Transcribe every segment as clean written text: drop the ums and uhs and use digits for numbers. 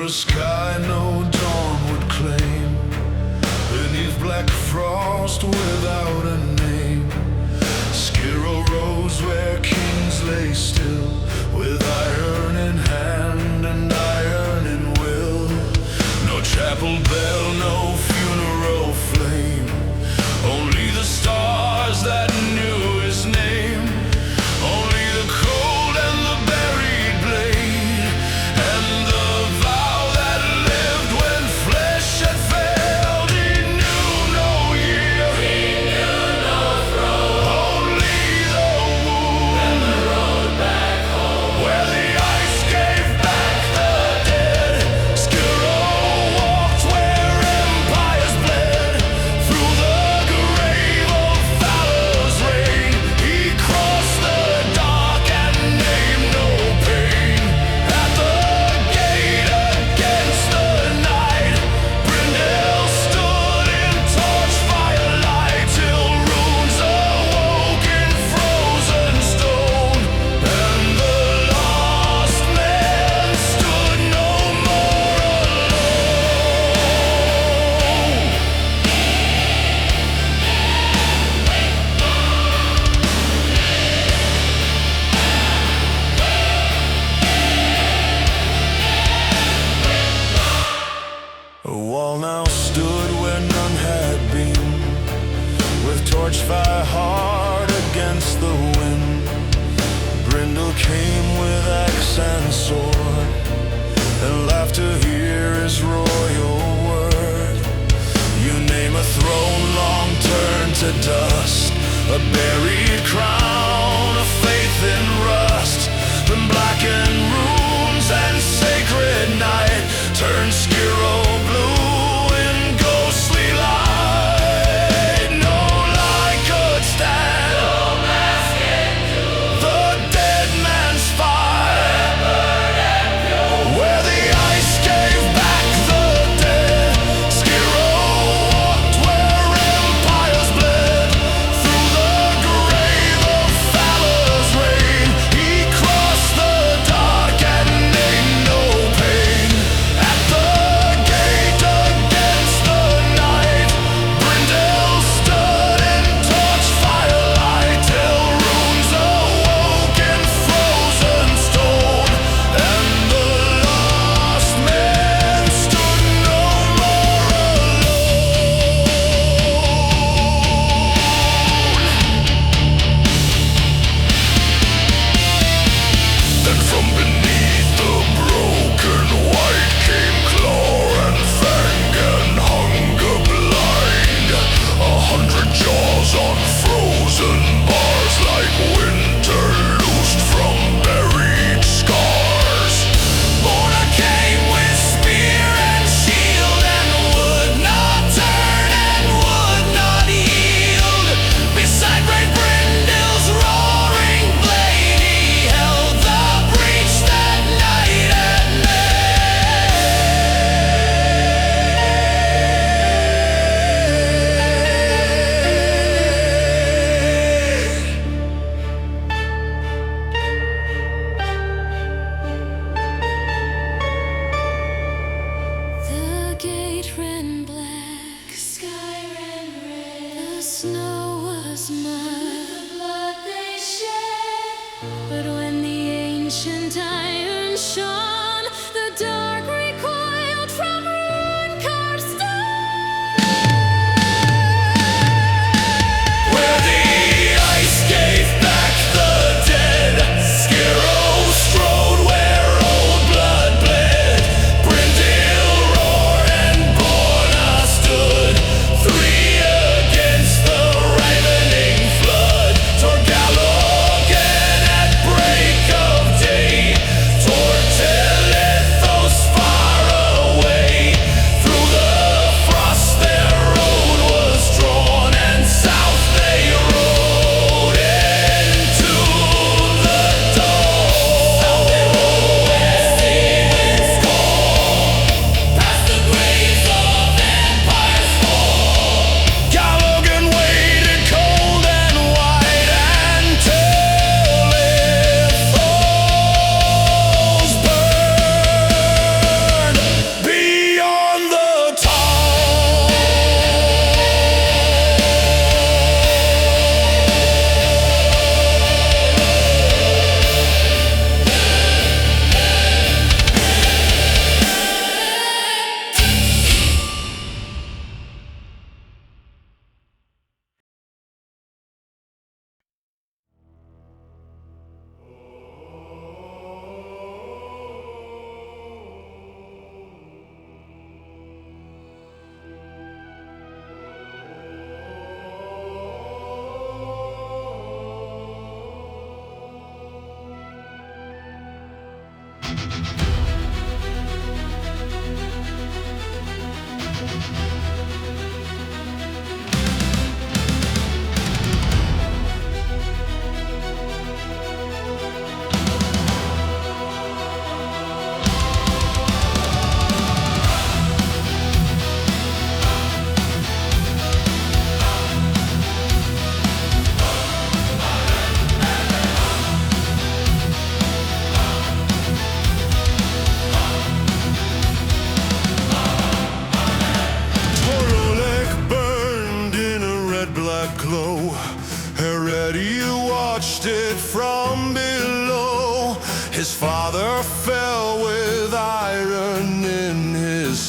a sky no dawn would claim, beneath black frost without a name. Skiro rose where kings lay still, with iron in hand and iron in will. No chapel bell, no funeral flame, only the stars that knew his name. Only the cold and the buried blade, and the vow that lived when flesh had failed. He knew no year, he knew no throne, only the wound and the road back home, where the ice gave back the dead. Skiro walked where empires bled, through the grave of valor's reign. He crossed the dark and named no pain. At the gate against the night, Brindle stood in torch firelight, till runes awoke in frozen stone, and the lost man stood no more alone. A wall now stood where none had been, with torch fire hard against the wind. Brindle came with axe and sword, and laughed to hear his royal word. You name a throne long turned to dust, a buried crown, a faith in rust. The blackened runes and sacred night turned Skiro blue in ghostly light. No lie could stand, no mask can do the dead man's fire, burn and pure, where the ice gave back the dead. Skiro walked where empires bled, through the grave of valor's reign. He crossed the dark and named no pain. At the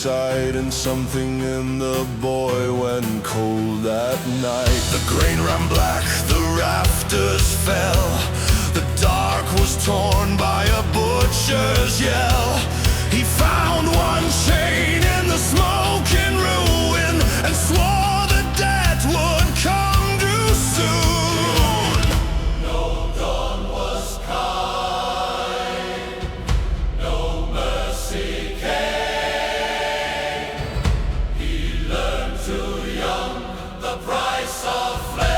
sight, and something in the boy went cold at night. The grain ran black, the rafters fell, the dark was torn by a butcher's yell. He found one chain in the smoking ruin and swore the death would come too soon. No dawn was kind, no mercy came. He learned too young the price of flame.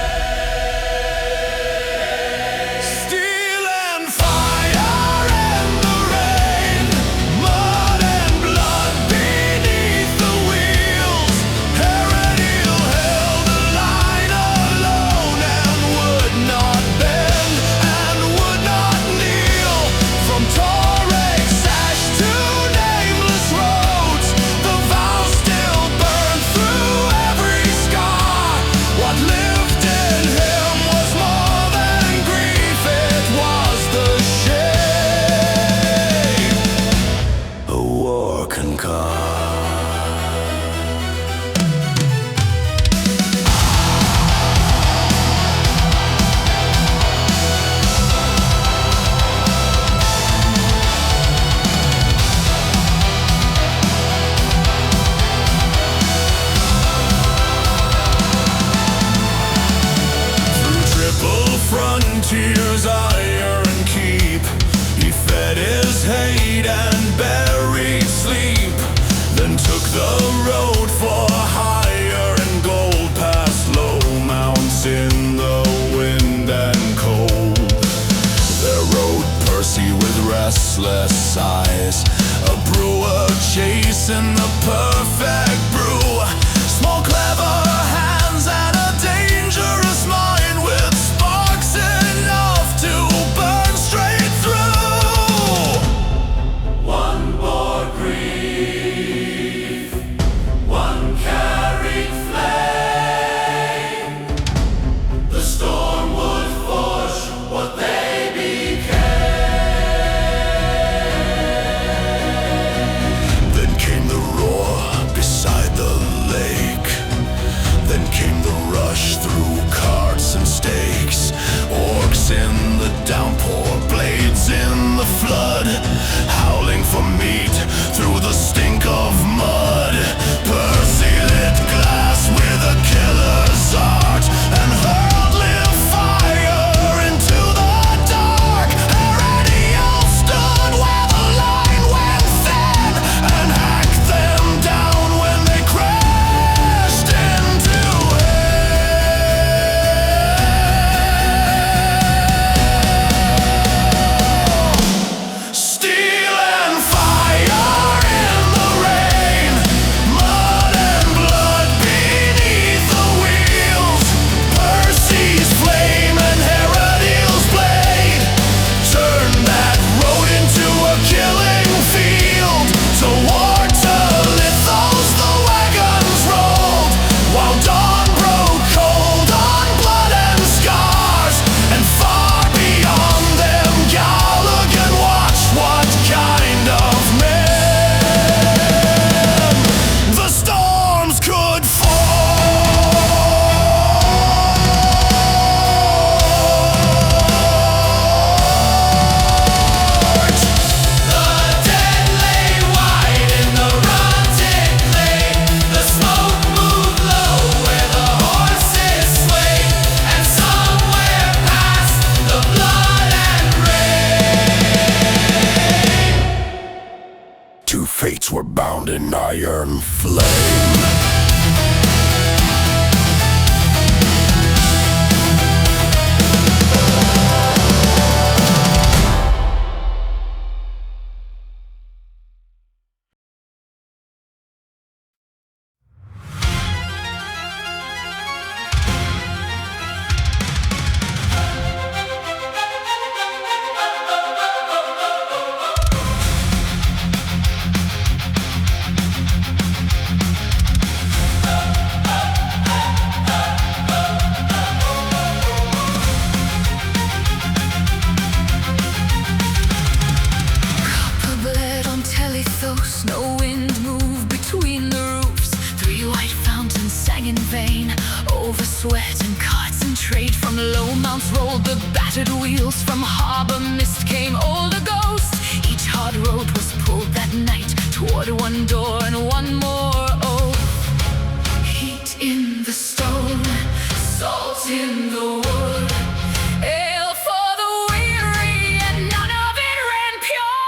Frontiers, iron keep, he fed his hate and buried sleep, then took the road for hire and gold, past low mounts in the wind and cold. There rode Percy with restless eyes, a brewer chasing the perfect brew, small clever hands and a dangerous mind with sparks enough to burn straight through. One bore grief, one carried flame. The storm would forge what they became. Then came the roar beside the lake. Then came the rush through carts and stakes, orcs in the downpour, blades in the flood, howling for meat through the stink of mud. Percy lit glass with a killer's art and hurled live fire into the dark. Heretial stood where the line went thin and hacked them down when they crashed into steel and fire in the rain, mud and blood beneath the wheels. Percy's flame and Heretial's blade turned that road into a killing field. Toward Lithos the wagons rolled, while dawn broke cold on blood and scars. And far beyond them Gallagher watched what kind of men the storms could forge. The dead lay wide in the rotted clay. The smoke moved low where the horses swayed, and somewhere past the blood and rain, two fates were bound in iron flame. sweat and carts and trade. From low mounts rolled the battered wheels, from harbor mist came older ghosts. Each hard road was pulled that night toward one door and one more oath. Heat in the stone, salt in the wood, ale for the weary, and none of it ran pure.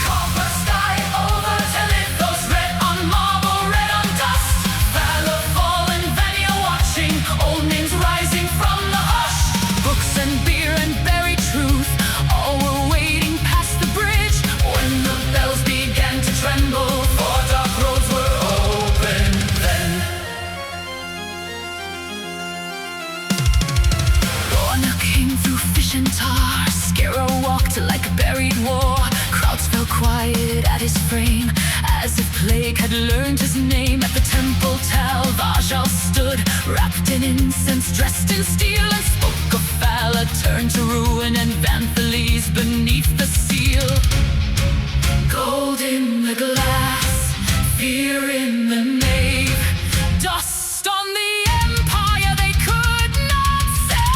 Copper sky over till it goes red on marble, red on dust. Valor fallen, Vania watching, old names rising from the hush. Books and beer and buried truth, all were waiting past the bridge when the bells began to tremble, for dark roads were open then. Bodiak came through fish and tar, Scarrow walked like buried war. Crowds fell quiet at his frame, as if plague had learned his name. At the temple Tal Vajal stood, wrapped in incense, dressed in steel, and spoke of Fala turned to ruin, and Vanthales beneath the seal. Gold in the glass, fear in the nave, dust on the empire they could not save.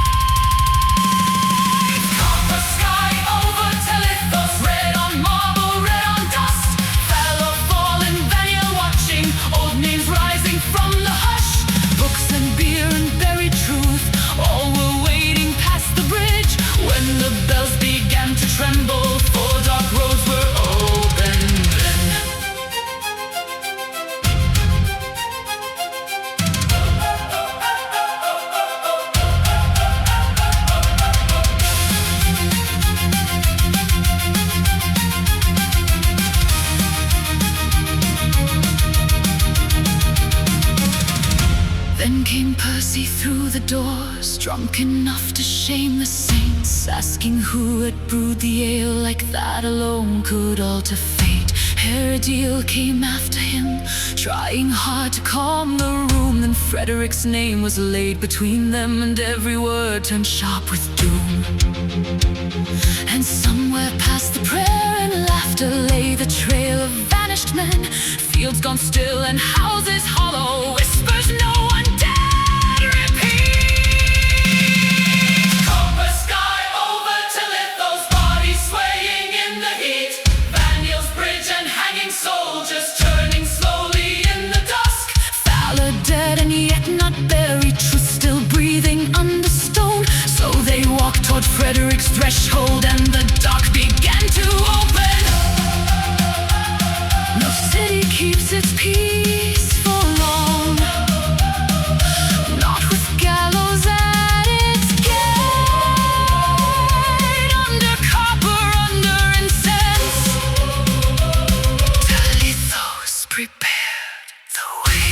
Copper sky over Telithos, red on marble, red on dust. Valor fallen, Vania watching, old names rising from the hush. Books and beer and buried truth, all were waiting past the bridge when the bells began to tremble, for dark roads were open then. Then came Percy through the doors, drunk enough to shame the saints, asking who had brewed the ale like that alone could alter fate. Heresy came after him, trying hard to calm the room. Then Frederick's name was laid between them, and every word turned sharp with doom. And somewhere past the prayer and laughter lay the trail of vanished men, fields gone still and houses hollow, whispers no one dared repeat. Copper sky over Telithos, bodies swaying in the heat. Vaniel's bridge and hanging soldiers turning slowly in the dusk. Valor dead and yet not buried, truth still breathing under stone. So they walked toward Frederick's threshold, and the dark began to open. No city keeps its peace for long, not with gallows at its gate. Under copper, under incense, Telithos prepared the way.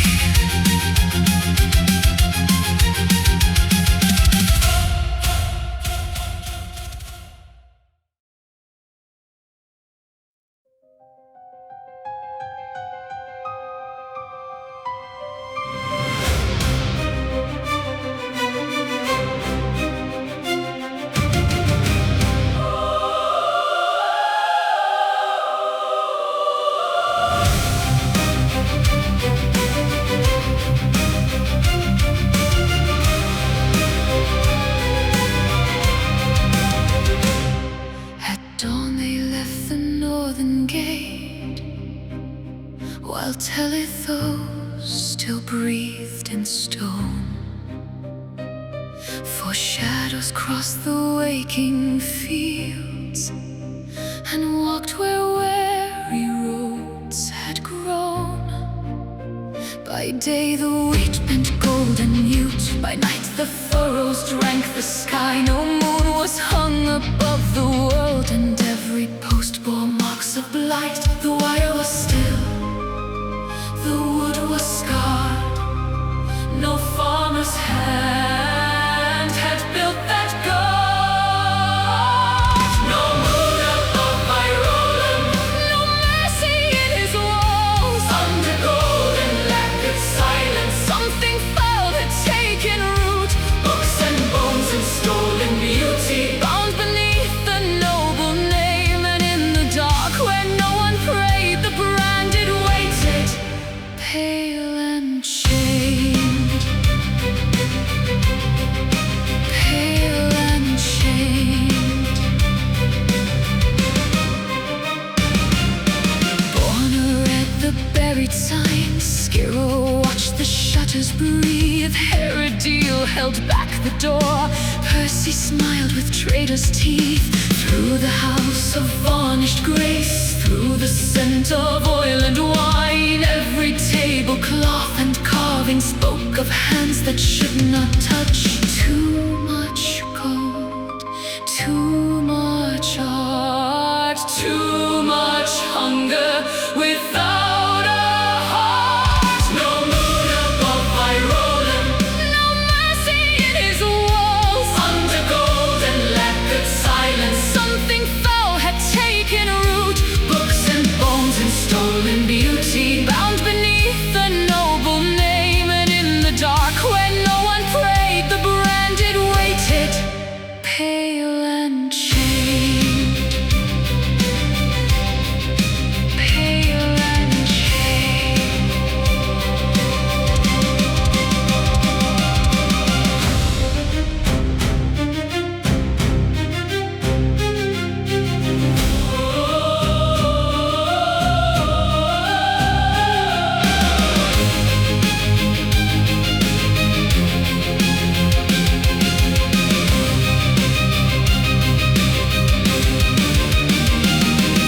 At dawn they left the northern gate, while Telithos still breathed in stone. For shadows crossed the waking fields and walked where weary roads had grown. By day the wheat bent golden mute, by night the furrows drank the sky. No moon was hung above the world, and every post bore marks of blight. The wire was still, the wood was scarred, no farmer's hand had built that guard. No moon above my Roland, no mercy in his walls. Under golden lacquered silence, something foul had taken root. Books and bones and stolen beauty, bound beneath the noble name. And in the dark where no one prayed, the bright read signs. Skiro watched the shutters breathe. Heresy held back the door. Percy smiled with traitor's teeth. Through the house of varnished grace, through the scent of oil and wine, every tablecloth and carving spoke of hands that should not touch. Too much gold, too much art, too much hunger without a heart. No moon above Irolan, no mercy in his walls. Under gold and lacquered silence, something foul had taken root. Books and bones and stolen beauty, bound beneath the noble name. And in the dark, where no one prayed, the branded waited, pale and chained. Pale and chained.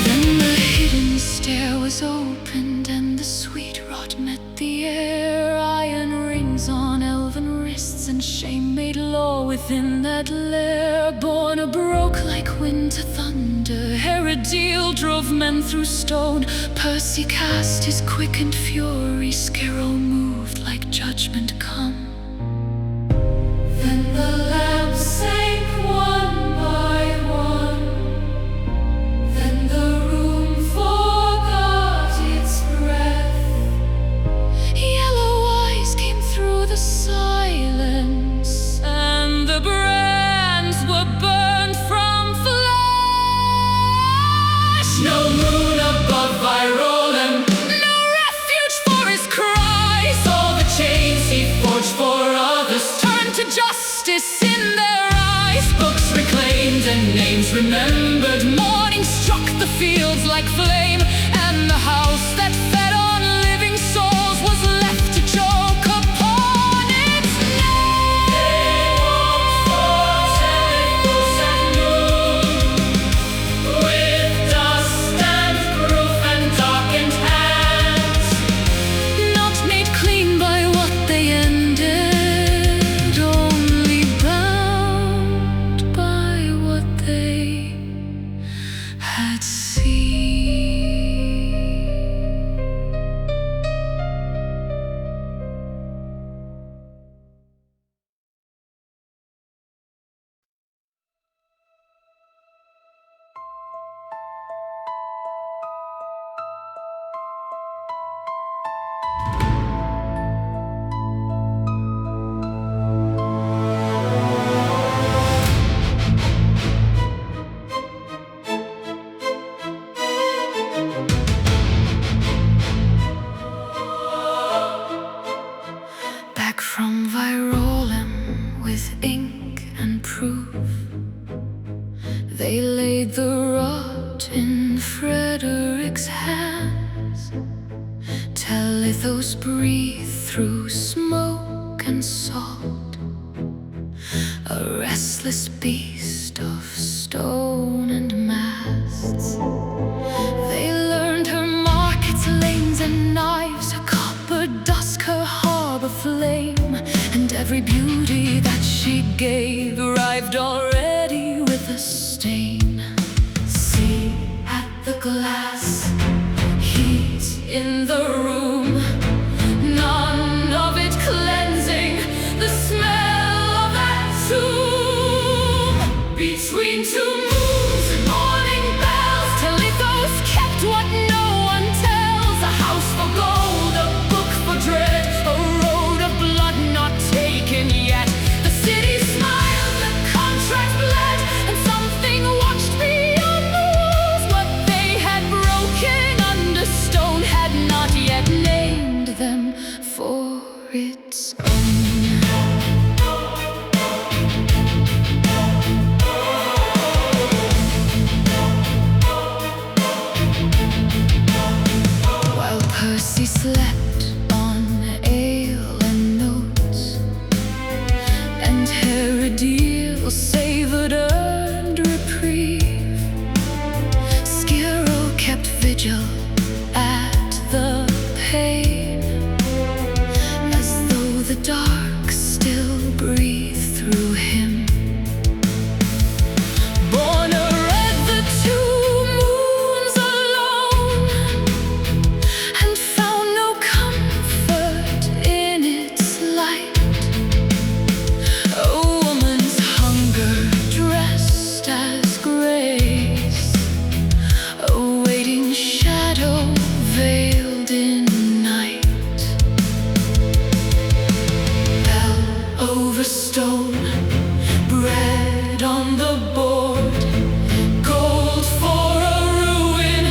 Then the hidden stair was opened, and the sweet rot met the air. Iron rings on elven wrists, and shame made law within that lair. Born broke like wind to thunder, Heresy drove men through stone. Percy cast his quickened fury, Skiro moved like judgment come. Then the lamps sank one by one. Then the room forgot its breath. Yellow eyes came through the silence, and the brands were burned from flesh. No moon above Irolan, no refuge for his cries. All the chains he forged for others turned to justice in their eyes. Books reclaimed and names remembered. Morning struck the fields like flame, and the house that fed on living souls was left to choke upon its name. They walked forth at noon, with dust and proof and darkened hands, not made clean by what they ended, only bound by what they had seen. Back from Virolam with ink and proof, they laid the rot in Frederick's hands. Telethos breathed through smoke and salt, a restless beast of stone and masts. They learned her markets, lanes and knives, her copper dusk, her harbor flame, and every beauty that she gave arrived already with a stain. See at the glass, heat in the room, none of it cleansing the smell of that tomb. Between two moons and morning bells, Telethos kept what no one tells. A house for gold, a book for dread, a road of blood not taken yet. The city smiled, the contract bled, and something watched beyond the walls. What they had broken under stone had not yet Heresy slept on ale and notes, and Heresy savored earned reprieve. Skiro kept vigil at the pane, as though the dark still breathed through him. Born read the two moons alone, and found no comfort in its light. A woman's hunger dressed as grace, a waiting shadow veiled in night. Bell over stone, bread on the board, gold for a ruin,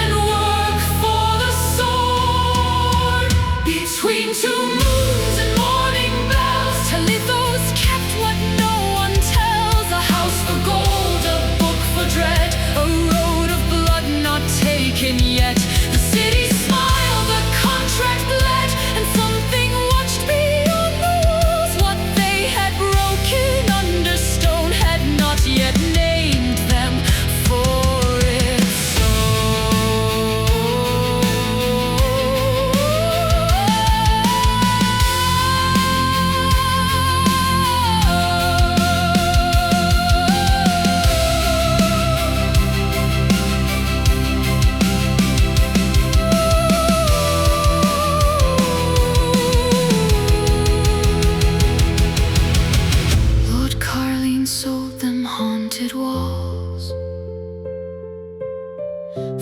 and work for the sword. Between two moons and morning bells, Telethos kept what no one tells. A house for gold, a book for dread, a road of blood not taken yet. The city smiled, the contract bled, and something watched beyond the walls. What they had broken under stone had not yet named them for its Lord Carline sold them haunted walls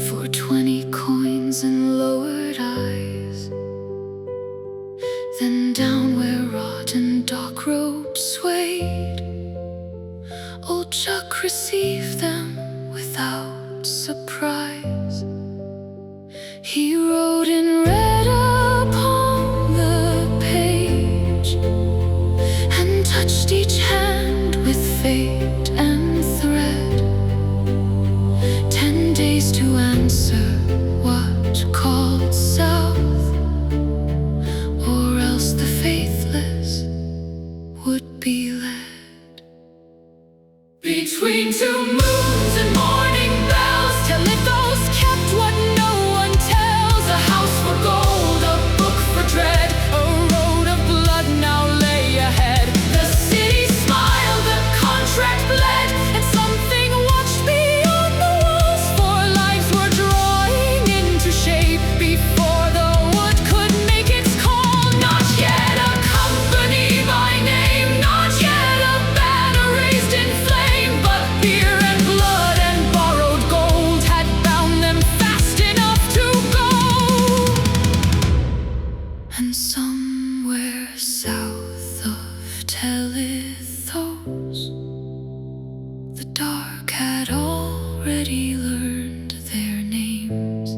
for 20 coins and lowered eyes. Then down where rotten dock robes swayed, old Chuck received them without surprise. He wrote in red upon the page, and touched each hand with fate and thread. 10 days to answer what called south, or else the faithless would be led. Between two moons and morning bells, Telethos kept what no one tells. A house for gold, a book for dread, a road of blood now lay ahead. The city smiled, the contract bled, and something watched beyond the walls. For lives were drawing into shape before the wood could make its call. Not yet a company by name, not yet a banner raised in flame, but beer and blood and borrowed gold had bound them fast enough to go. And somewhere south of Telethos, the dark had already learned their names.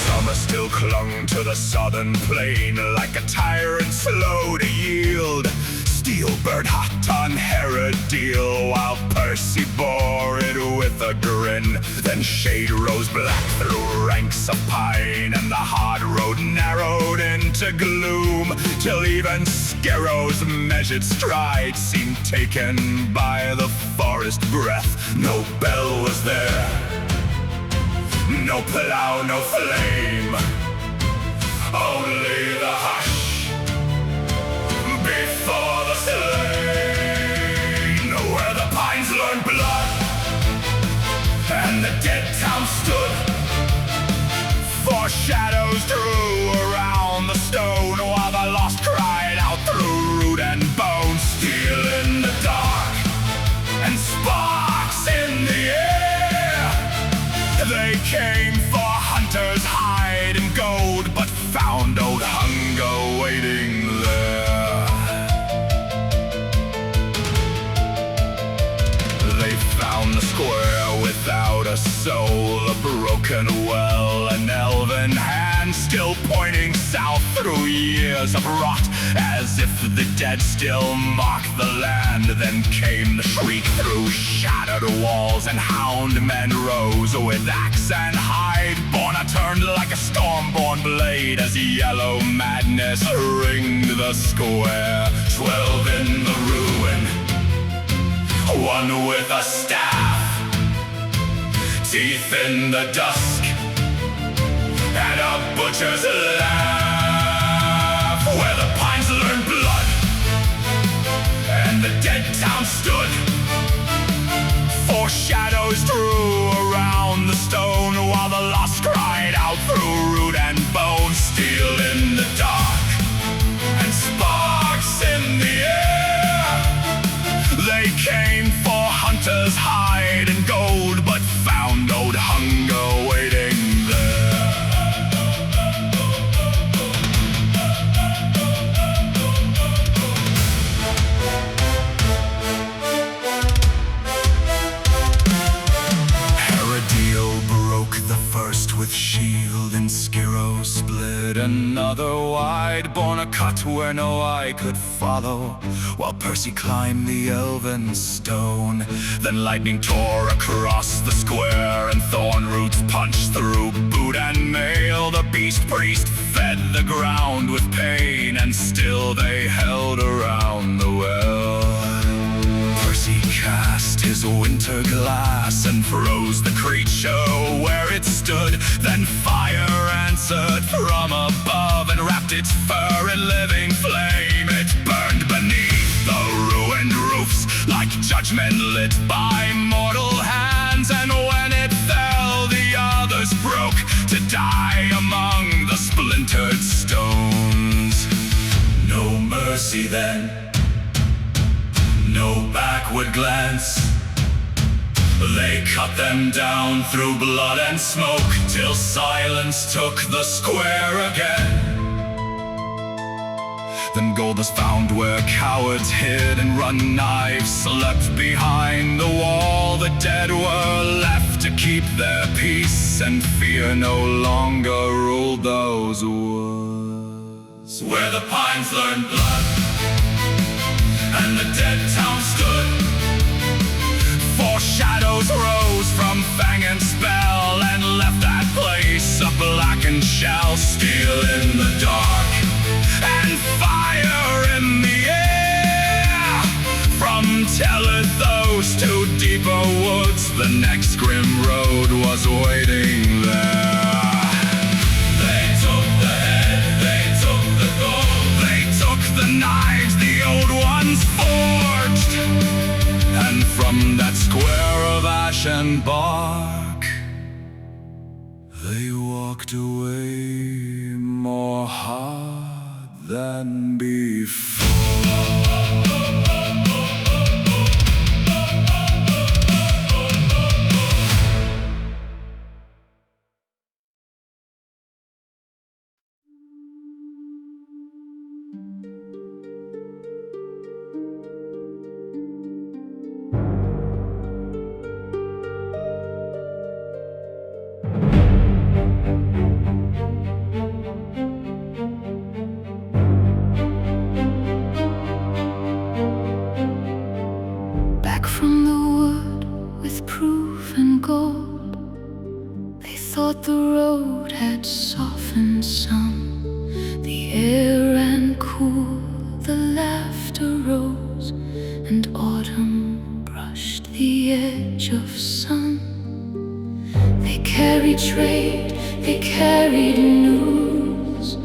Summer still clung to the southern plain like a tyrant slow to yield. Steel burned hot on Heresy while Percy bore it with a grin. Then shade rose black through ranks of pine, and the hard road narrowed into gloom, till even Scaro's measured stride seemed taken by the forest breath. No bell was there, no plow, no flame, only the hush before the slain, where the pines learned blood and the dead town stood. For shadows drew around the stone, while the lost cried out through root and bone. Steel in the dark and sparks in the air, they came for hunter soul, a broken well, an elven hand still pointing south through years of rot, as if the dead still mock the land. Then came the shriek through shattered walls, and hound men rose with axe and hide. Borna turned like a storm-born blade as yellow madness ringed the square. 12 in the ruin, one with a staff, teeth in the dusk, and a butcher's laugh, where the pines learned blood, and the dead town stood. Four shadows drew around the stone, while the lost cried out through root and bone. Steel in the dark, and sparks in the air. They came for hunters' hide and gold, but found old hunger waiting there. Heresy broke the first with shield, and Skiro split another wide. Borna cut where no eye could follow, while Percy climbed the elven stone. Then lightning tore across the square, and thorn roots punched through boot and mail. The beast priest fed the ground with pain, and still they held around the well. Percy cast his winter glass and froze the creature where it stood. Then fire answered from above and wrapped its fur in living flame. It burned beneath the ruined roofs like judgment lit by mortal hands. And when it fell, the others broke to die among the splintered stones. No mercy then, no backward glance. They cut them down through blood and smoke, till silence took the square again. Then gold was found where cowards hid, and run knives slept behind the wall. The dead were left to keep their peace, and fear no longer ruled those woods. Where the pines learned blood, and the dead town stood. Four shadows rose from fang and spell, and left that place a blackened shell. Steel in the dark, and fire in the air. From Telethos to deeper woods, the next grim road was waiting there. They took the head, they took the gold, they took the knives the old ones forged. And from that square of ash and bark, they walked away more hard than before. Thought the road had softened some. The air ran cool, the laughter rose, and autumn brushed the edge of sun. They carried trade, they carried news,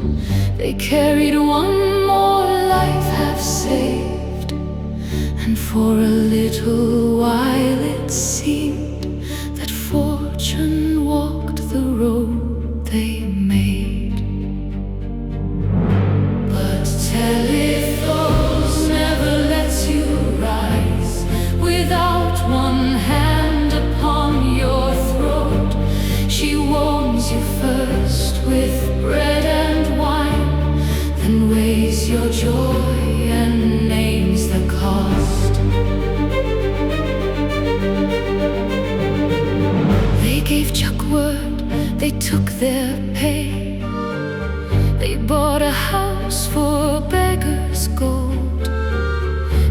they carried one more life half saved. And for a little while it seemed that fortune walked the road they made. But Telethos never lets you rise without one hand upon your throat. She warms you first with bread and wine, then weighs your joy and names the cost. took their pay. They bought a house for beggars' gold.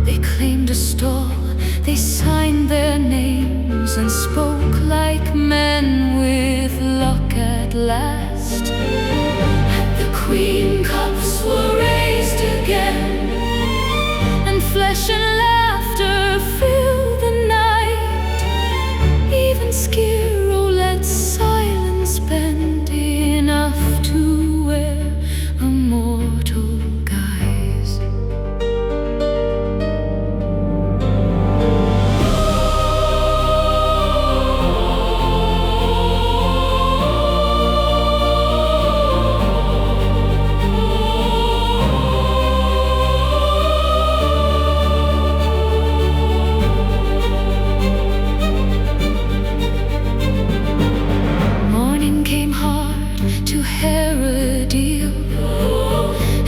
They claimed a stall, they signed their names, and spoke like men with luck at last. And the queen cups were raised again, and flesh and laughter filled the night. Even Skiro let silence bend enough to wear a mortal guise. Morning came hard to Heresy,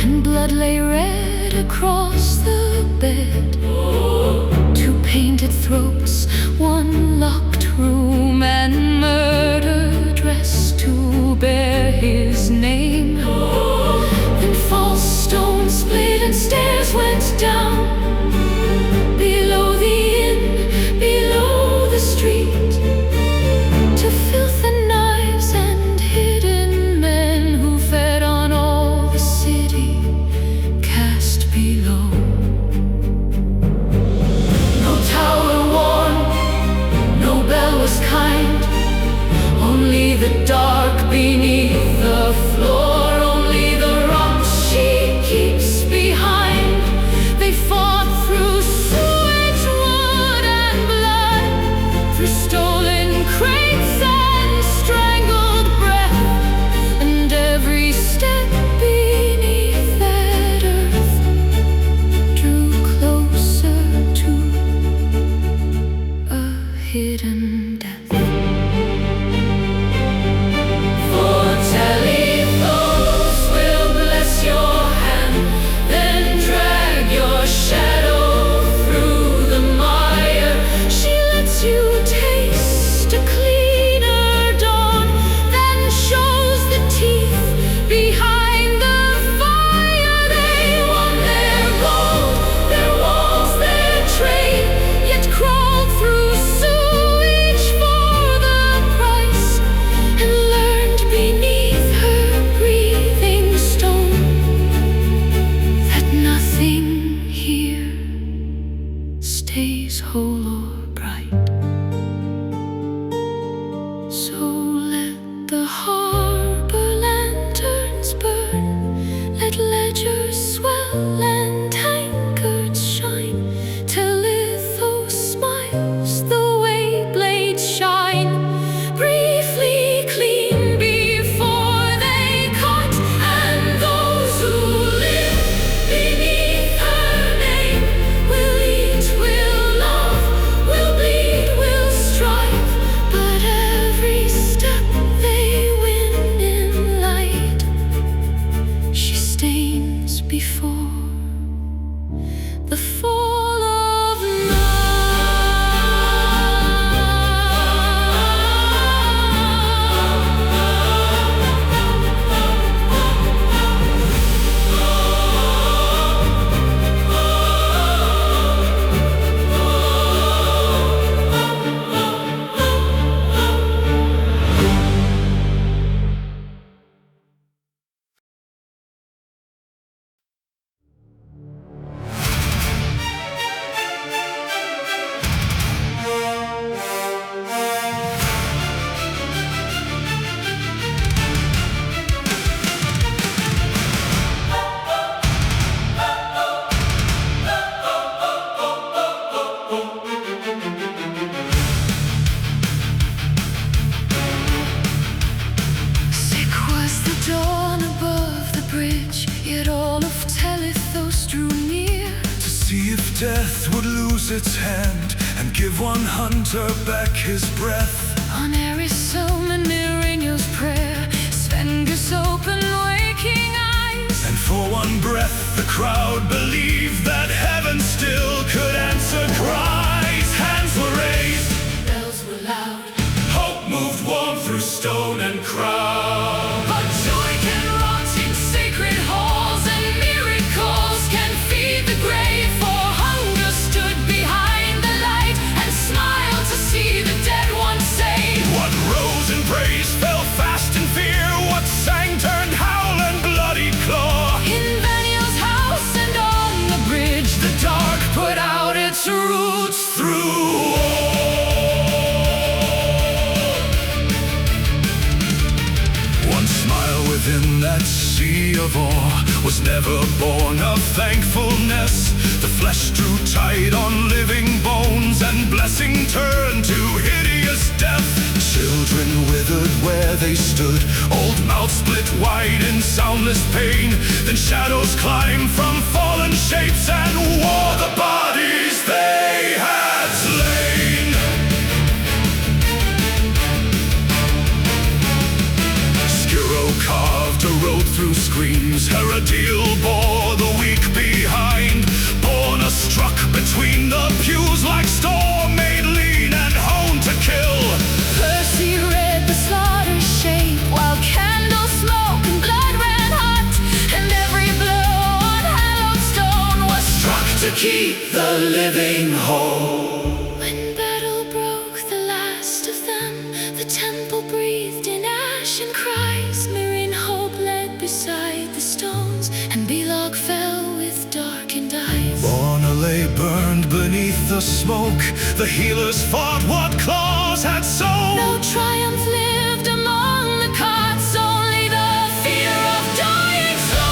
and blood lay red across the bed. Two painted throats, one locked room, and murder dressed to bear his name. Then false stones split and stairs went down, below the inn, below the street, to filth and knives and hidden men who fed on all the city cast below. No tower warned, no bell was kind, only the dark beneath the floor, only the rocks she keeps behind. They fought through sewage, wood, and blood, through stolen crates and strangled breath, and every step beneath that earth drew closer to a hidden death. For Telethos will bless your hand, then drag your shadow through the mire. She lets you taste a cleaner dawn, then shows the teeth behind the fire. They won their gold, their walls, their trade, yet crawled through sewage for the price, and learned beneath her breathing stone that nothing here stays whole or bright. So let the harbor lanterns burn, let ledgers swell and tankards shine, till Lithos smiles the way blades shine. Briefly clean before they cut, and those who live beneath her name will eat, will love, will bleed, will strive. But every step they win in light, she stains before the fall of Sick was the dawn above the bridge, yet all of Telethos drew near. To see if death would lose its hand and give one hunter back his breath. On Heresy and Myriniel's prayer, Svenger's open waking eyes. And for one breath the crowd believed that heaven still could answer cries. Hands were raised, Bells were loud, hope moved warm through stone and crowd. Smile within that sea of awe was never born of thankfulness. The flesh drew tight on living bones, and blessing turned to hideous death. Children withered where they stood, old mouths split wide in soundless pain. Then shadows climbed from fallen shapes and wore the bodies they had slain. Carved a road through screams, Heresy bore the weak behind. Born a struck between the pews like storm, made lean and honed to kill. Percy read the slaughter shape, while candle smoke and blood ran hot, and every blow on hallowed stone was struck to keep the living whole. When battle broke the last of them, the temple breathed in ash and cries. Beside the stones, and Bodiak fell with darkened eyes. Lorna lay burned beneath the smoke. The healers fought what claws had sown. No triumph lived among the cots, only the fear of dying slow.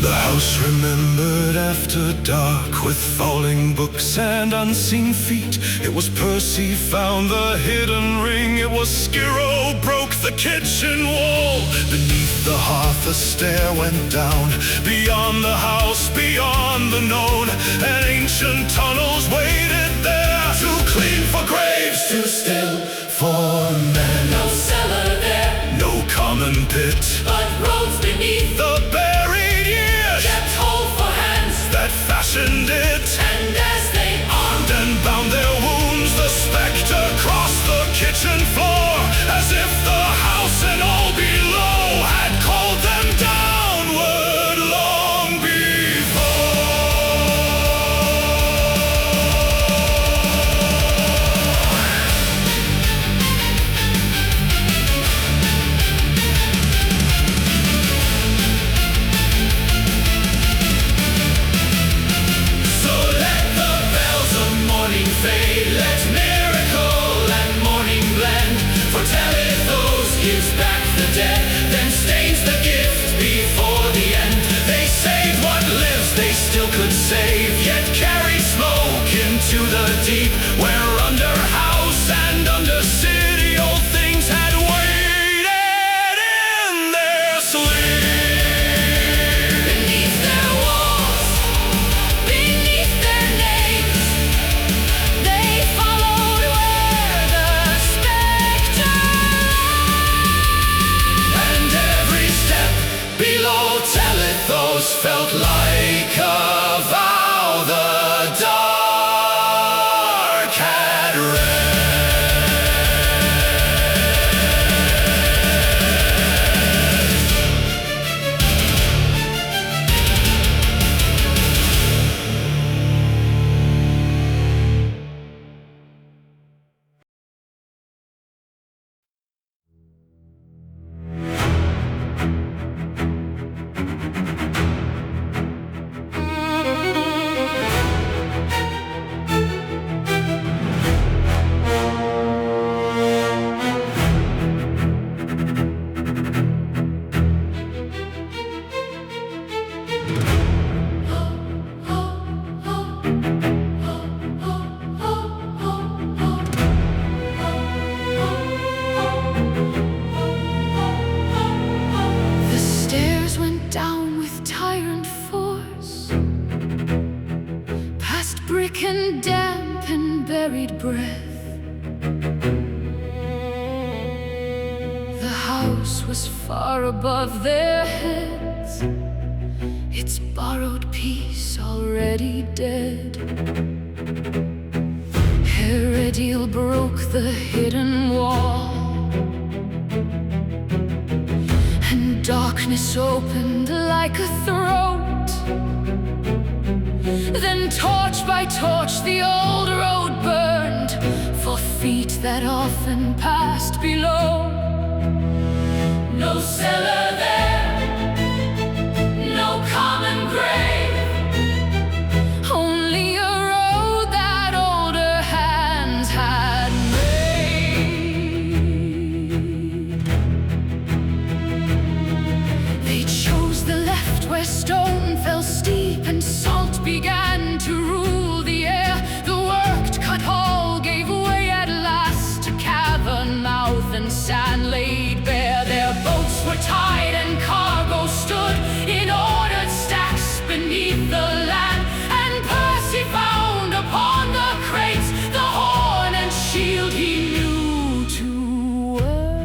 The house remembered after dark, with falling books and unseen feet. It was Percy found the hidden ring. It was Skiro broke the kitchen wall. Beneath the hearth a stair went down, beyond the house, beyond the known. And ancient tunnels waited there, too clean for graves, too still for men. No cellar there, no common pit, but roads beneath the buried years kept hold for hands that fashioned it. And as they armed and bound their wounds, the spectre crossed the kitchen floor, as if the house and all below had called them downward long before. So let the bells of morning fade, let miracle and morning blend, foretelleth those gives back the dead, then stains the gift before the end. They saved what lives they still could save, yet carried smoke into the deep, where under house and under city old things had waited in their sleep. beneath their walls, beneath their names, they followed where the spectre And every step below telleth those felt like a vow the dark had read. The stairs went down with tyrant force, past brick and damp and buried breath. The house was far above their heads, its borrowed peace already dead. Heresy broke the hidden wall, darkness opened like a throat. Then torch by torch the old road burned, for feet that often passed below. No cellar there, no common grave, only a road that older hands had made. They chose the left where stone fell steep and salt began to rule the air. The worked cut hall gave way at last to cavern mouth and sand laid bare. Their boats were tied and cargo stood in ordered stacks beneath the land, and Percy found upon the crates the horn and shield he knew too well.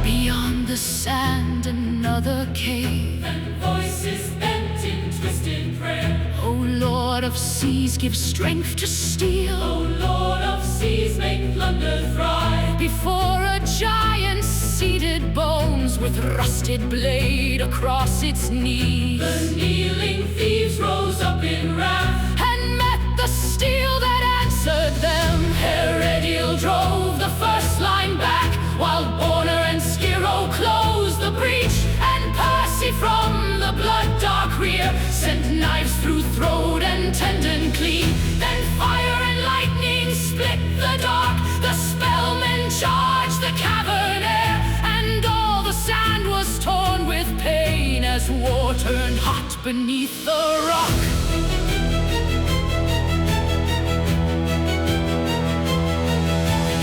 Beyond the sand another cave, And voices bent in twisted prayer. O Lord of seas, give strength to steel. O Lord of seas, make plunder thrive. Before a giant seated bones with rusted blade across its knees, The kneeling thieves rose up in wrath. and met the steel that answered them. Heresy drove the first line back, while Borner and Skiro closed the breach, and Percy from the blood-dark rear sent knives through throat and tendon clean. Then fire and lightning split the dark, the spellmen charged the cavern air, and all the sand was torn with pain as war turned hot beneath the rock.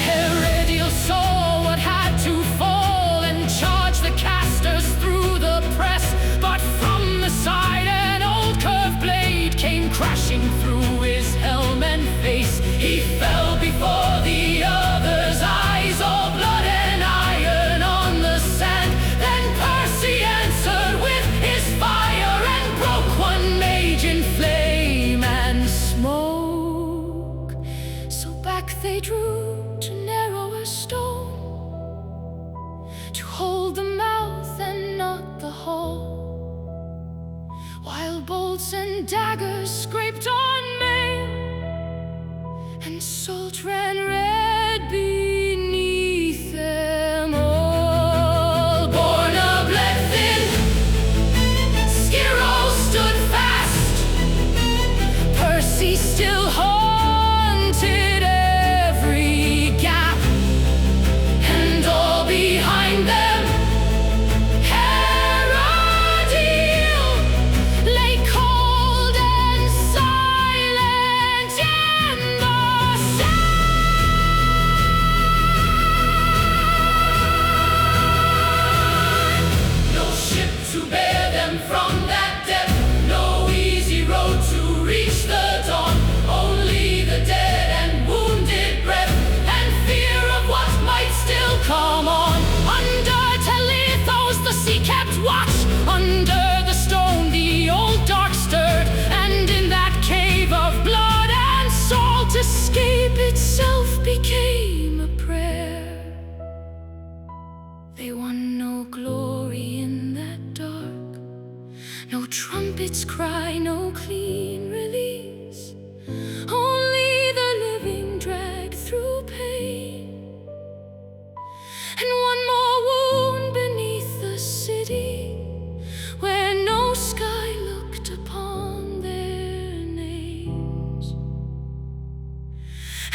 Heresy saw what had to fall and charged the casters through the press, but from the side an old curved blade came crashing through his helm and face. He fell before the others' eyes, all blood and iron on the sand. Then Percy answered with his fire and broke one mage in flame and smoke. So back they drew to narrower stone, to hold the mouth and not the hall, while bolts and daggers scraped on mail, and salt ran red beneath them all. Borna bled thin, Skiro stood fast, Percy still haunted every gap, and all behind them Heresy lay cold and silent in the sand. No ship to bear them from that depth, no easy road to reach the dawn. Only the dead and wounded breath, and fear of what might still come on. Under Telethos the sea kept watch, under the stone the old dark stirred, and in that cave of blood and salt escape itself became a prayer. They won no glory in that dark, no trumpets cry, no clean release, only the living drag through pain. And one more wound beneath the city, where no sky looked upon their names,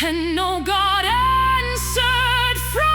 and no God answered from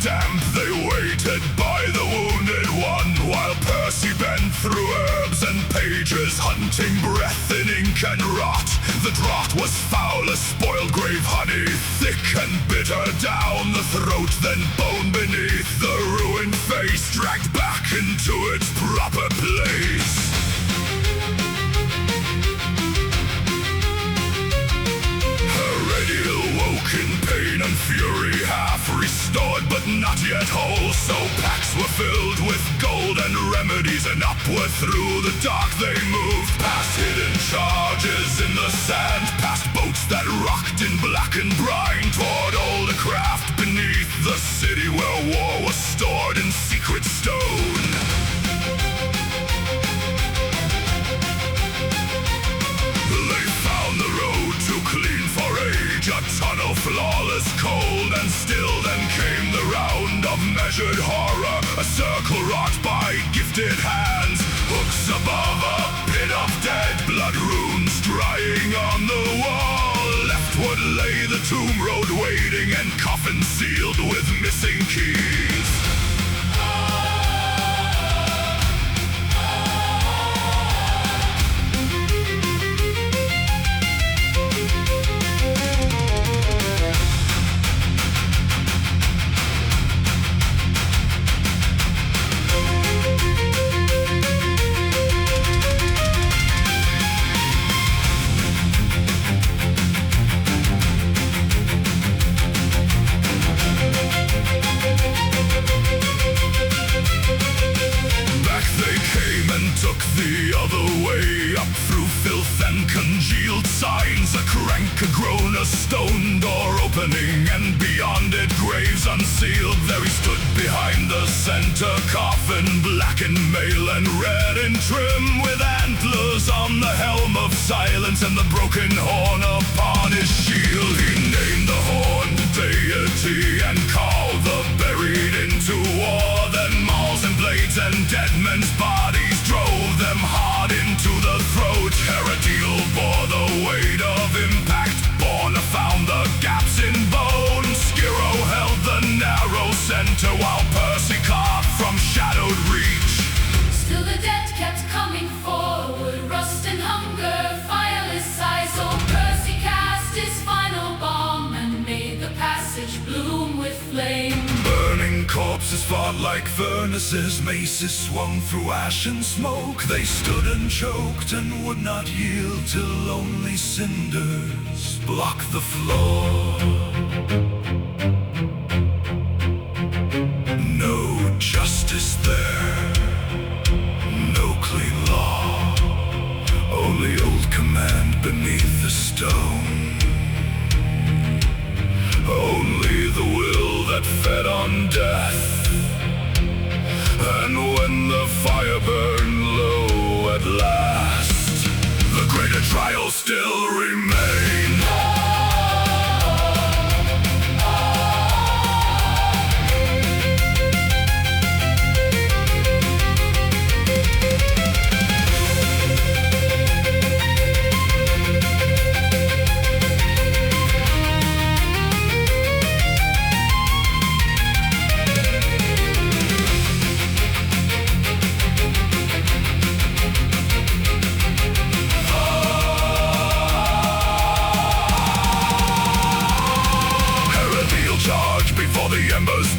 damp they waited by the wounded one, while Percy bent through herbs and pages, hunting breath in ink and rot. The draught was foul as spoiled grave honey, thick and bitter down the throat, then bone beneath the ruined face, dragged back into its proper place. Woke in pain and fury, half restored but not yet whole. So packs were filled with gold and remedies, and upward through the dark they moved, past hidden charges in the sand, past boats that rocked in blackened brine, toward older craft beneath the city where war was stored in secret stone. They found the road too clean for age, a tunnel flawless, cold and still. Then came the round of measured horror, a circle wrought by gifted hands, hooks above a pit of dead, blood runes drying on the wall. Leftward lay the tomb road waiting, and coffins sealed with missing keys. The other way, up through filth and congealed signs, a crank, a groan, a stone door opening, and beyond it graves unsealed. There he stood behind the center coffin, black in mail and red in trim, with antlers on the helm of silence and the broken horn upon his shield. He named the horned deity and called the buried into war. Then mauls and blades and dead men's bodies drove them hard into the throat. Heresy bore the weight of impact, Borna found the gaps in bone. Skiro held the narrow center, while Percy carved from shadowed reach. Still the dead kept coming forward, rust and hunger, fireless eyes. So Percy cast his final bomb and made the passage bloom with flame. Burning corpses fought like furnaces, maces swung through ash and smoke. They stood and choked and would not yield, till only cinders blocked the floor. No justice there, no clean law, only old command beneath the stone. Only the will that fed on death. And when the fire burned low at last, the greater trial still remained.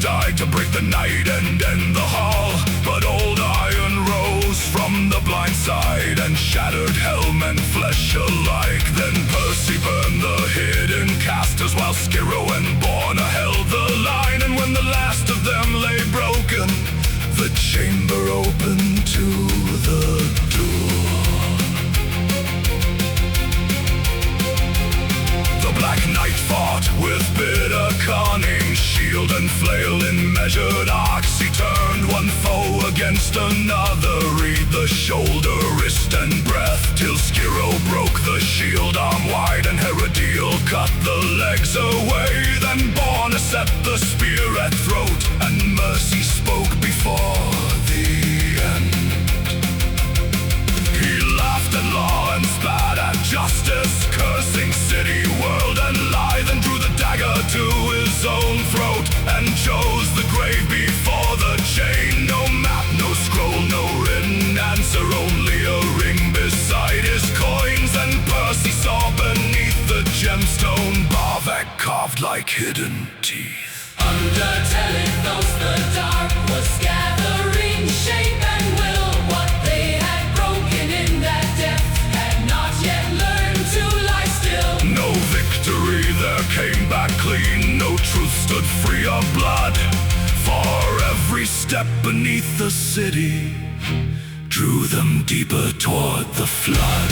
Died to break the night and end the hall. But old iron rose from the blind side and shattered helm and flesh alike. Then Percy burned the hidden casters, while Skiro and Borna held the line. And when the last of them lay broken, the chamber opened to the door. The Black Knight fought with bitter cunning, shield and flail in measured arcs. He turned one foe against another, read the shoulder, wrist and breath, till Skiro broke the shield arm wide and Heresy cut the legs away. Then Borna set the spear at throat, and mercy spoke before the end. He laughed at law and spat at justice, cursing city, world and lie. Then drew the dagger to his own throat and chose the the grave before the chain. No map, no scroll, no written answer, only a ring beside his coins. And Percy saw beneath the gemstone Bodiak carved like hidden teeth. Under Telethos the dark was gathering shape and will. What they had broken in that depth had not yet learned to lie still. No victory there came back clean, no truth stood free of blood. For every step beneath the city drew them deeper toward the flood.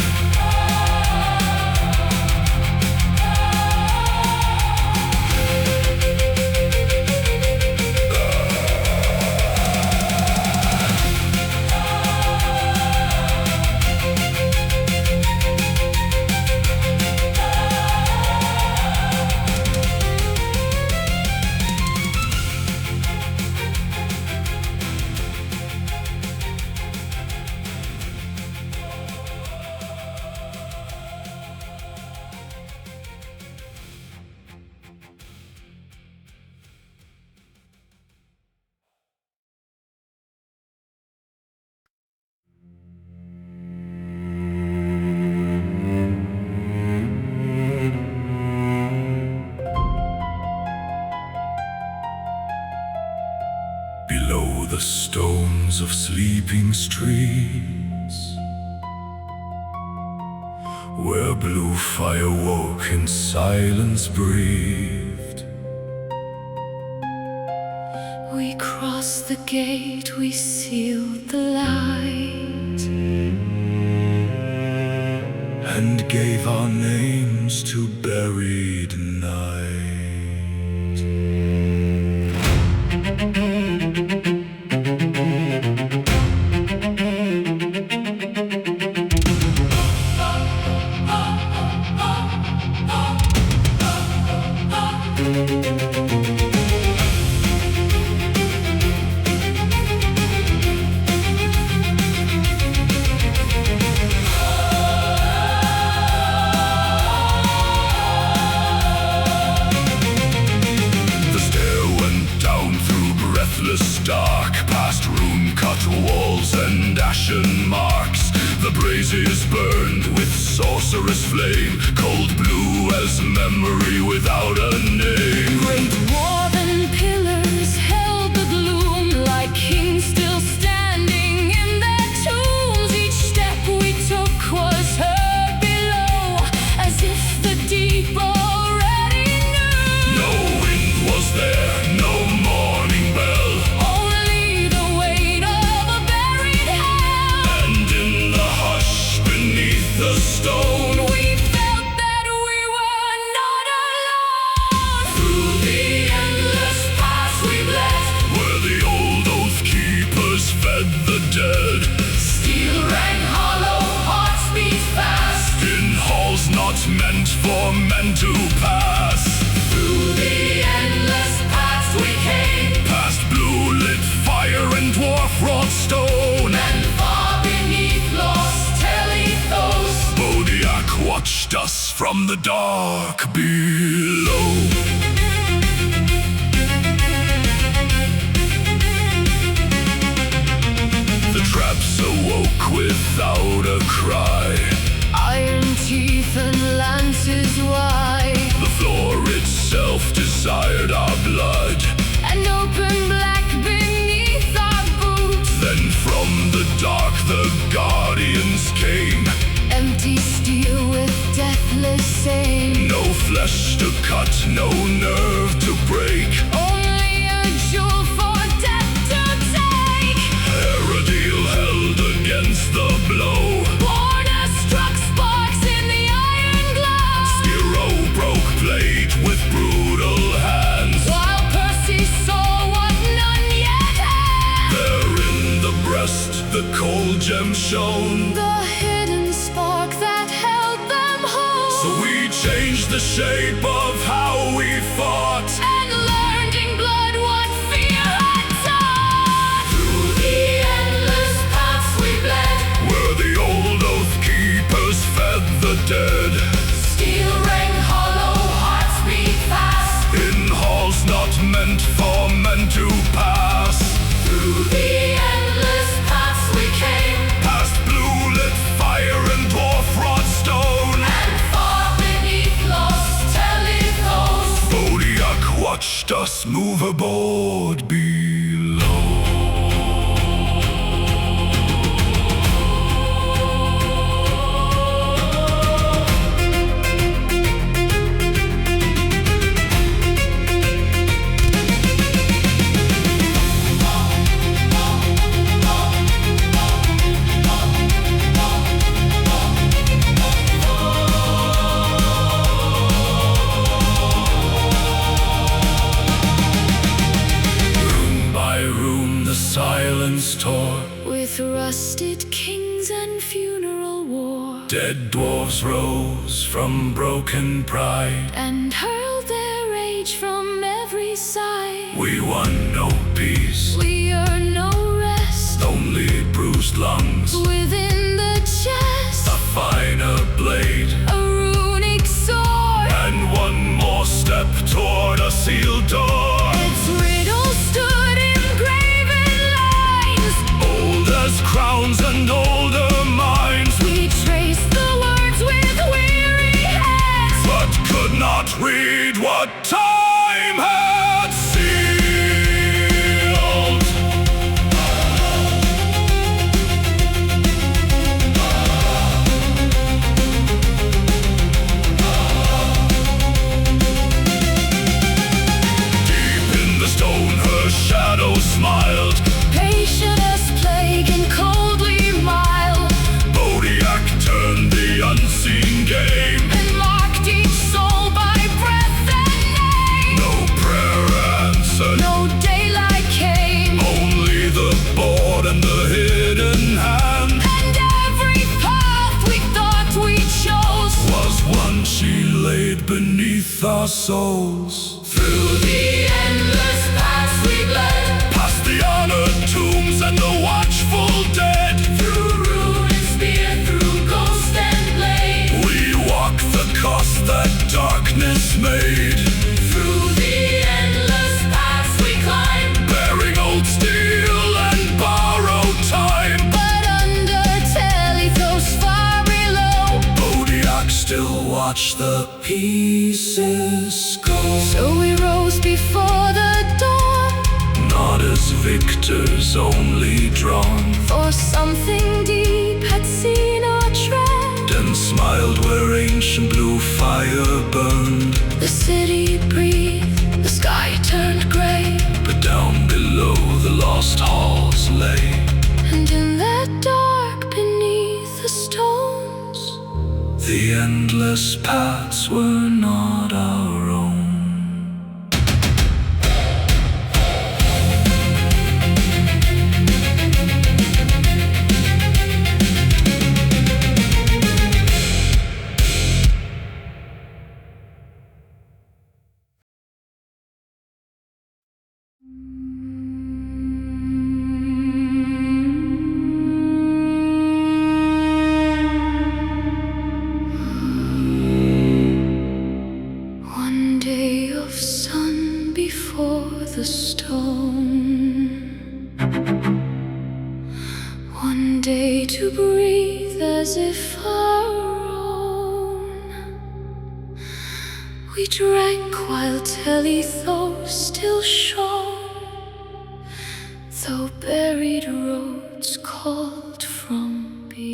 Below the stones of sleeping streets, where blue fire woke and silence breathed, We crossed the gate, we sealed the light, and gave our names to buried night. Dark, past rune-cut walls and ashen marks. The braziers burned with sorcerous flame, cold blue as memory without a name. Great dwarven pillars held the gloom, like kings still standing in their tombs. Each step we took was heard below, as if the deep already knew. No wind was there, no morning bell, the stone. We felt that we were not alone. Through the endless paths we bled, where the old oath keepers fed the dead. Steel rang hollow, hearts beat fast, in halls not meant for men to pass. Through the endless paths we came, past blue-lit fire and dwarf-wrought stone, and far beneath lost Telethos. Bodiak watched us from the dark below. The traps awoke without a cry, Iron teeth and lances wide, the floor itself desired our blood. an open black beneath our boots. Then from the dark the guardians came, Empty steel with deathless aim, no flesh to cut, no nerve to break, only a jewel for death to take. Heresy held against the blow, Border struck sparks in the iron glow. Skiro broke plate with brutal hands, While Percy saw what none yet had. there in the breast the cold gem shone. The hidden spark that held them whole. So we changed the shape of how we fought, And learned in blood what fear had taught. Through the endless paths we bled, where the old oath keepers fed the dead. steel rang hollow, hearts beat fast, In halls not meant for men to Let's move aboard below. Silence tore, with rusted kings and funeral war, dead dwarves rose from broken pride, and hurled their rage from every side. We won no peace, We earned no rest, only bruised lungs, within the chest a finer blade, a runic sword, and one more step toward a sealed door. its riddle stood engraved lines, Old as crowns and older minds, we traced the words with weary hands, but could not read what time had sealed. Deep in the stone her shadow smiled, patient as plague and coldly mild, Bodiak turned the unseen game. and marked each soul by breath and name. No prayer answered, No daylight came, only the board and the hidden hand and every path we thought we chose was one she laid beneath our souls. Through the endless paths we bled, Past the honored tombs and the watchful dead, through rune and spear, through ghost and blade, we walk the cost that darkness made. through the endless paths we climb, Bearing old steel and borrowed time, but under Telethos far below. Bodiak still watched the pieces go. So we rose before the dawn, Not as victors, only drawn, for something deep had seen our tread. and smiled where ancient blue fire burned. The city breathed, the sky turned gray, But down below the lost halls lay. and in that dark beneath the stones, The endless paths were not our own. one day of sun before the stone, one day to breathe as if our own. We drank while Telethos still shone, though buried roads called from below.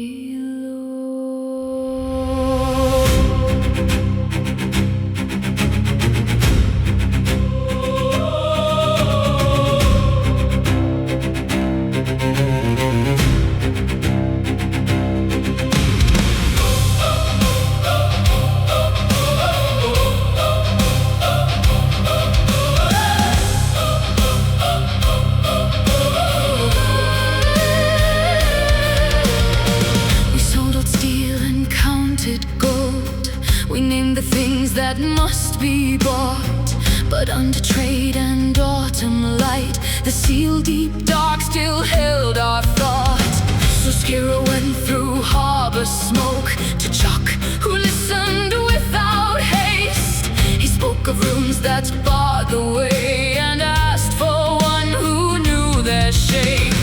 That must be bought, but under trade and autumn light, the seal deep dark still held our thought. So Skira went through harbor smoke to Chuck, who listened without haste. He spoke of runes that barred the way, and asked for one who knew their shape.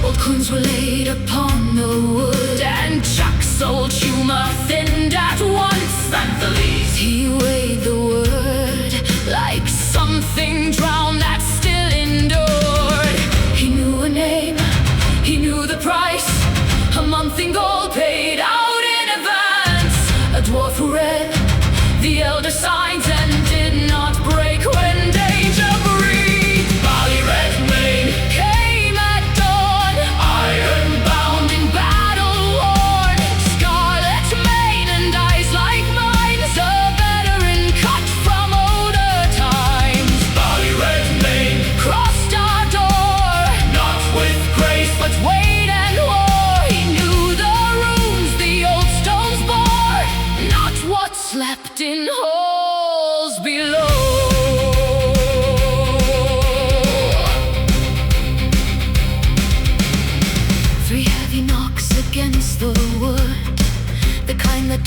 Old coins were laid upon the wood, and Chuck's old humor thinned at once. and the least He weighed the word like something drowned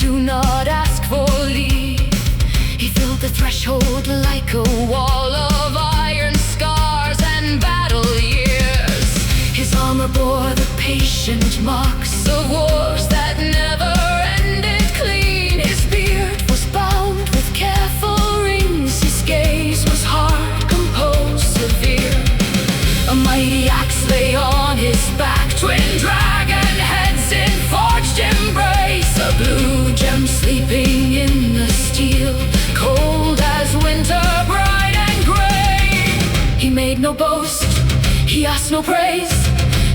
do not ask for leave. He filled the threshold like a wall of iron scars and battle years. His armor bore the patient marks of wars that never ended clean. His beard was bound with careful rings. His gaze was hard, composed, severe. A mighty axe lay on his back, twin dragon heads in forged embrace. A blue gem sleeping in the steel, cold as winter, bright and gray. He made no boast, he asked no praise.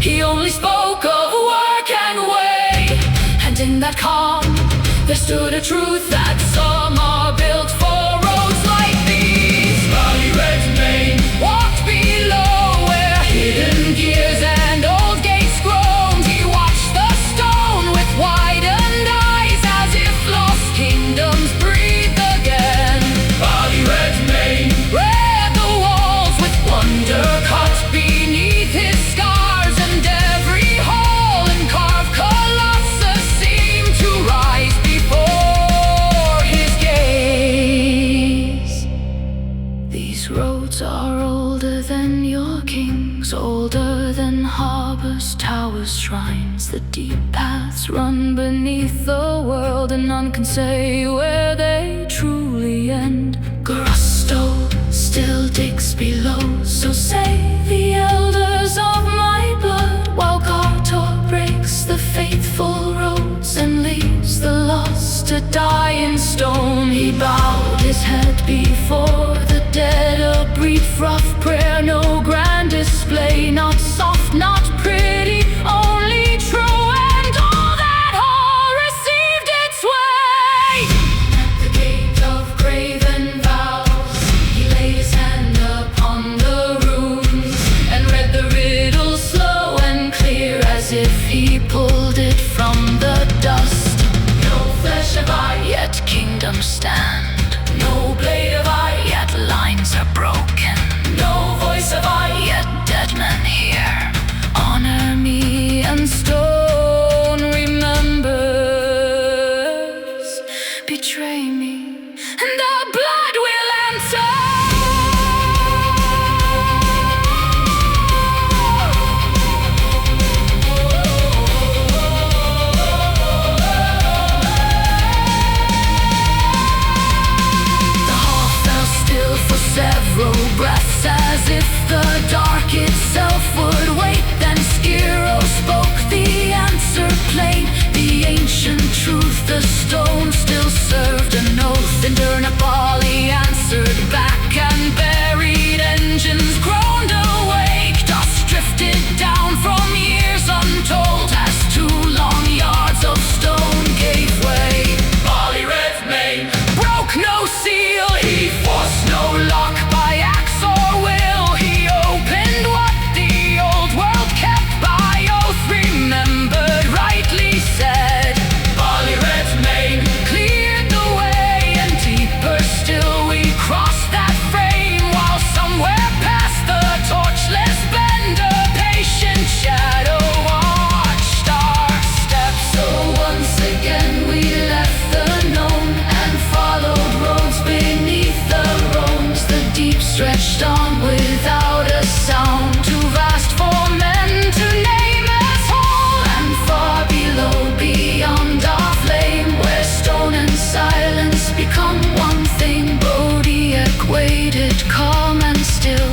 He only spoke of work and way. And in that calm, there stood a truth that some are built for roads like these. Body red mane walked below where hidden gears and old gates groaned. He watched the stone with widened eyes as if lost kingdoms breathed again. Body red mane read the walls with wonder cut beneath his scars, and every hole and carved colossus seemed to rise before his gaze. These roads are older than your kings, older than harbors, towers, shrines. The deep paths run beneath the world, and none can say where they truly end. Gusto still digs below, so say the elders of my blood, while Gothic breaks the faithful roads and leaves the lost to die in stone. He bowed his head before the dead, a brief rough prayer, no grand display, not soft, not pretty, only true, and all that all received its way. At the gate of graven vows, he laid his hand upon the runes and read the riddle slow and clear, as if he pulled it from the dust. No flesh have I, yet kingdoms stand. No blade have I, yet lines are broken. No voice have I, yet dead men hear. Honor me, and stone remembers. Betray me, and the blood will answer. Several breaths, as if the dark itself would wait. Then Skiro spoke the answer plain, the ancient truth. The stone still served an oath, and Ernabali answered back, and buried engines groaned awake. Dust drifted down from years untold as 2 long yards of stone gave way. Bali red mane broke no seal, he forced no lock by axe or will. He opened what the old world kept by oath, remembered, rightly said. Bali red mane cleared the way, and deeper still we crossed that frame, while somewhere past the torchless bend a patient shadow watched our steps. So once again we left the known and followed roads beneath the roams. The deep stretched on without a sound, too vast for men to name as whole, and far below beyond our flame, where stone and silence become one thing. Bodiak waited calm and still,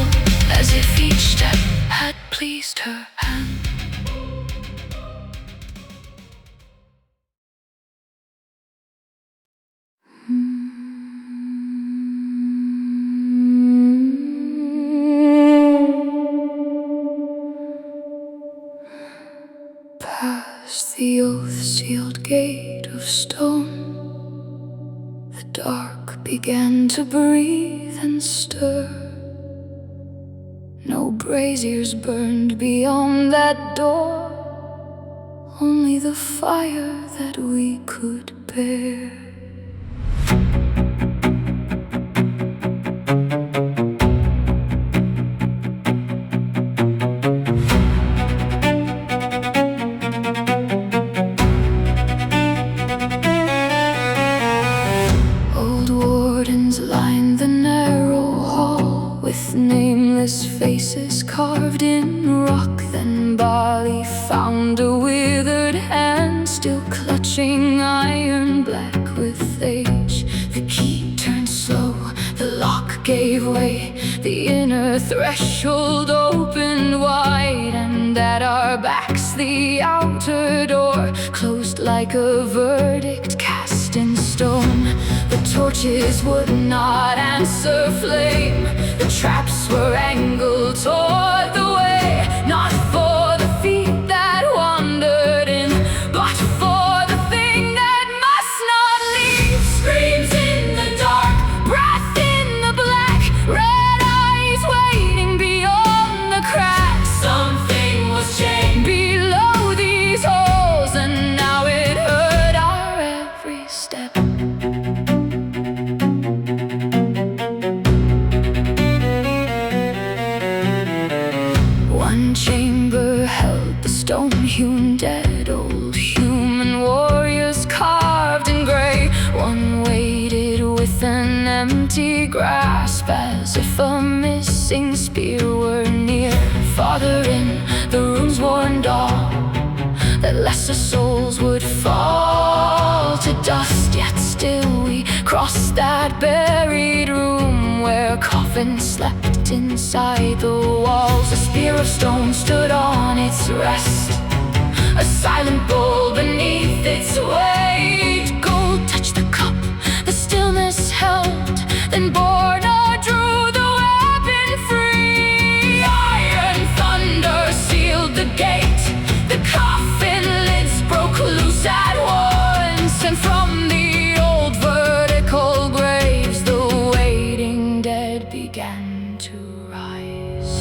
as if each step had pleased her hand. Past the oath-sealed gate of stone, the dark began to breathe and stir. No braziers burned beyond that door, only the fire that we could bear. stones line the narrow hall, with nameless faces carved in rock. Then Bali found a withered hand, still clutching iron black with age. The key turned slow, the lock gave way, the inner threshold opened wide, and at our backs the outer door closed like a verdict cast in stone. The torches would not answer flame, the traps were angled toward the way, not for the feet that wandered in, but for the thing that must not leave. Screams in the dark, breath in the black, red eyes waiting beyond the cracks. Something was chained below these holes, and now it hurt our every step. One chamber held the stone-hewn dead, old human warriors carved in gray. One waited with an empty grasp, as if a missing spear were near. Farther in, the runes warned all that lesser souls would fall to dust. Yet still we crossed that buried room where coffins slept inside the walls. A spear of stone stood on its rest, a silent bowl beneath its weight. Gold touched the cup, the stillness held, then Borna drew the weapon free. Iron thunder sealed the gate, the coffin lids broke loose at once, and from the old vertical graves the waiting dead began to rise.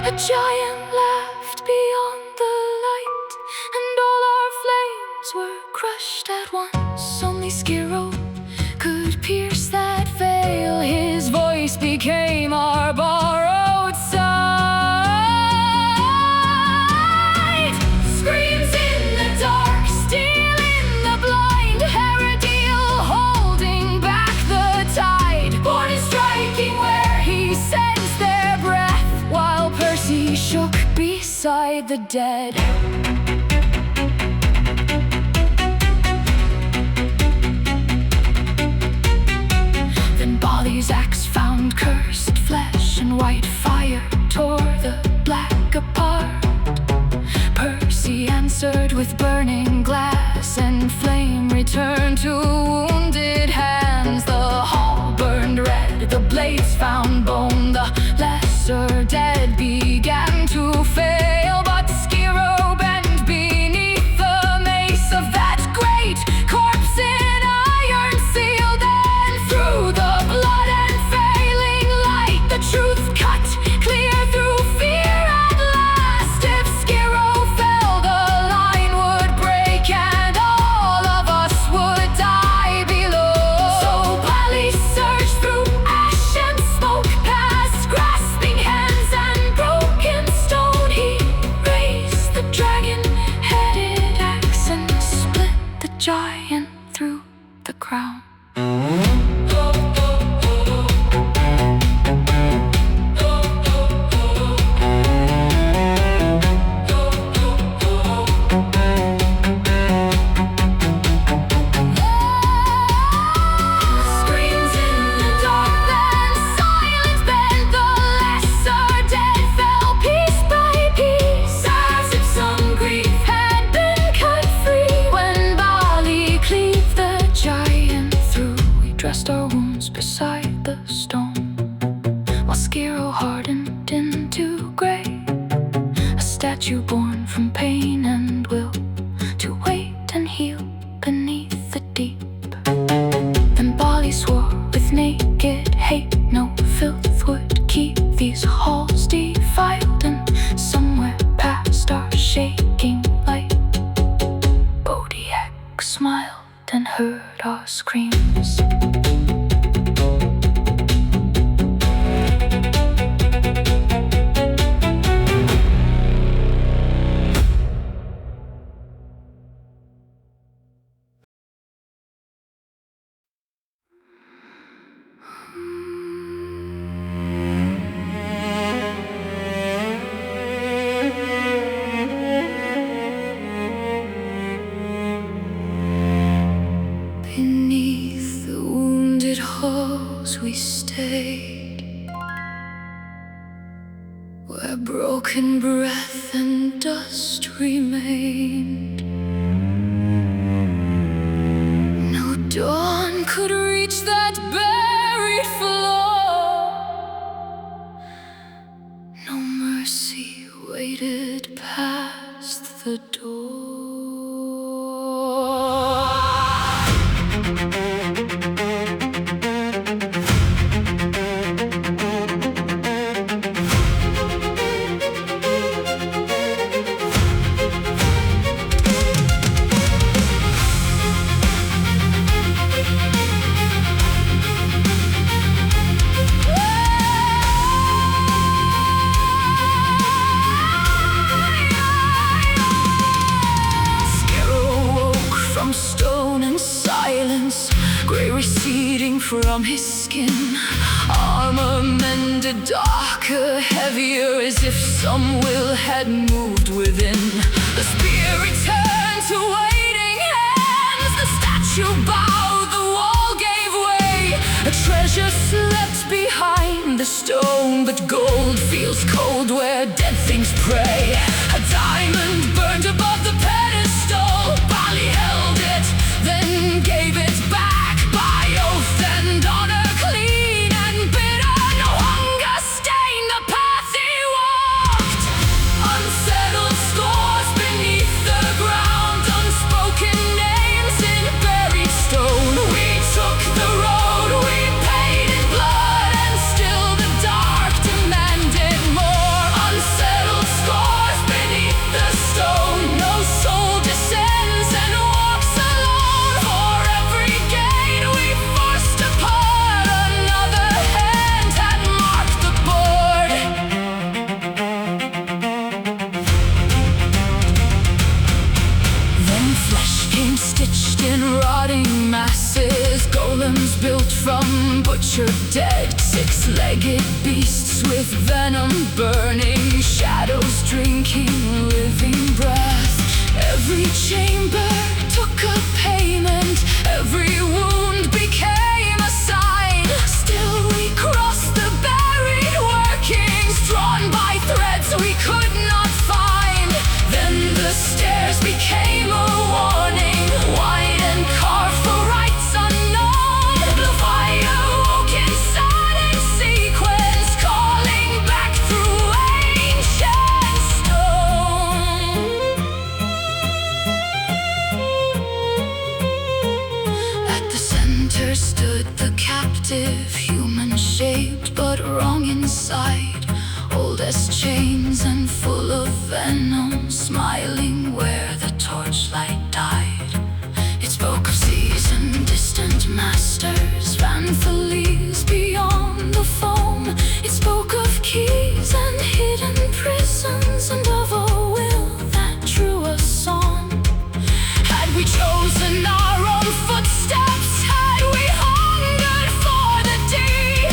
A giant laughed beyond the light, and all our flames were crushed at once. Only Skiro could pierce that veil, his voice became our borrowed sight. Screams in the dark, steel in the blind, Heresy holding back the tide. Born is striking where he sends their breath, while Percy shook beside the dead. Then Bali's axe found cursed flesh, and white fire tore the black apart. Percy answered with burning glass, and flame returned to wounded hands. The hall burned red, the blades found bone, the lesser dead began to fail. But Skiro bent beneath the mace of that great corpse in iron sealed, and through the blood and failing light the truth cut clear through fear at last. If Skiro fell, the line would break, and all of us would die below. So Bali surged through ash and smoke, past grasping hands and broken stone. He raised the dragon-headed axe and split the giant through the crown. Screams in the dark, then silence bent, the lesser dead fell piece by piece, as if some grief had been cut free. When Bali cleaved the giant through, we dressed our wounds beside the stone, while Skiro hardened into gray, a statue born from pain and will, to wait and heal beneath the deep. Then Bali swore with naked stayed, where broken breath and dust remained. No dawn could reach that buried floor. No mercy waited past the door. Grey receding from his skin, armor mended darker, heavier, as if some will had moved within. The spear returned to waiting hands, the statue bowed, the wall gave way. A treasure slept behind the stone, but gold feels cold where dead things pray. A diamond burned above the pedestal, Bali held it, then gave it back. And honor clean and bitter, no hunger stained the path he walked. Unsettled scores beneath the ground, unspoken names in buried stone. We took the road, we paid in blood, and still the dark demanded more. Unsettled scores beneath the stone, no soul descends and walks alone. For every gate we forced apart, another hand had marked the board. Then flesh came stitched in rotting masses, golems built from butchered dead, six-legged beasts with venom burning, shadows drinking living breath. Every chamber took a payment, every wound became a sign. Still we crossed the buried workings, drawn by threads we could not find. Then the stairs became a warning, wide and carved for rites unknown. Blue fire woke in silent sequence, calling back through ancient stone. At the center stood the captive, human-shaped but wrong inside, old as chains and full of venom, smiling where the torchlight died. It spoke of seas and distant masters, Vanthales beyond the foam. It spoke of keys and hidden prisons, and of a will that drew us on. Had we chosen our own footsteps, had we hungered for the deep,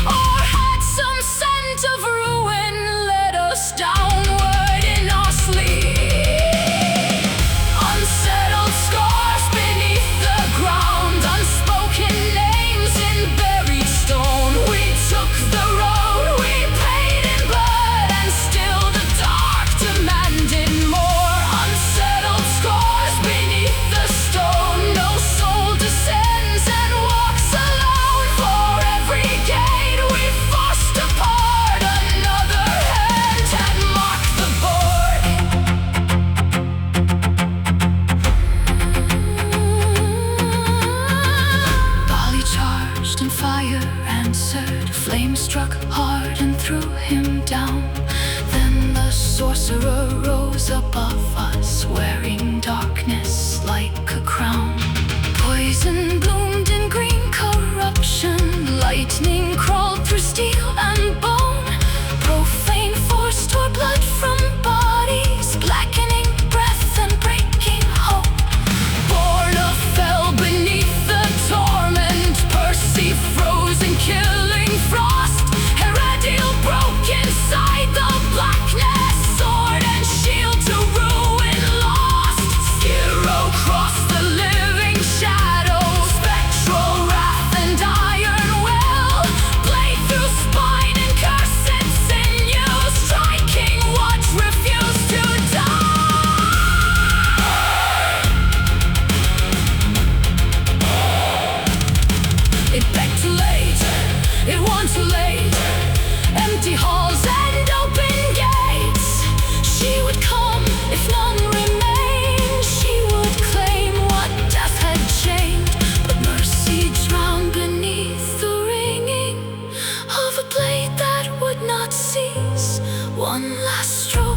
or had some scent of ruin led us downward in our sleep? Unsettled scars beneath the ground, unspoken names in buried stone. We took the road, we paid in blood, and still the dark demanded more. Unsettled scars beneath the stone, no soul descends and walks alone. For every gate we forced apart, another hand had marked the board. Bali charged and fire answered, flame struck hard and threw him down. Then the sorcerer rose above us, wearing darkness like a crown. Poison bloomed in green corruption, lightning crawled through steel and bone. Profane force tore blood from bodies, blackening breath and breaking hope. Born of fell beneath the torment, Percy frozen, killing frost. Heresy broke inside the blackness, sword and shield to ruin lost. Skiro crossed the living shadows, spectral wrath and iron will. gone too late. Empty halls and open gates. She would come if none remained. She would claim what death had changed, but mercy drowned beneath the ringing of a blade that would not cease. One last stroke.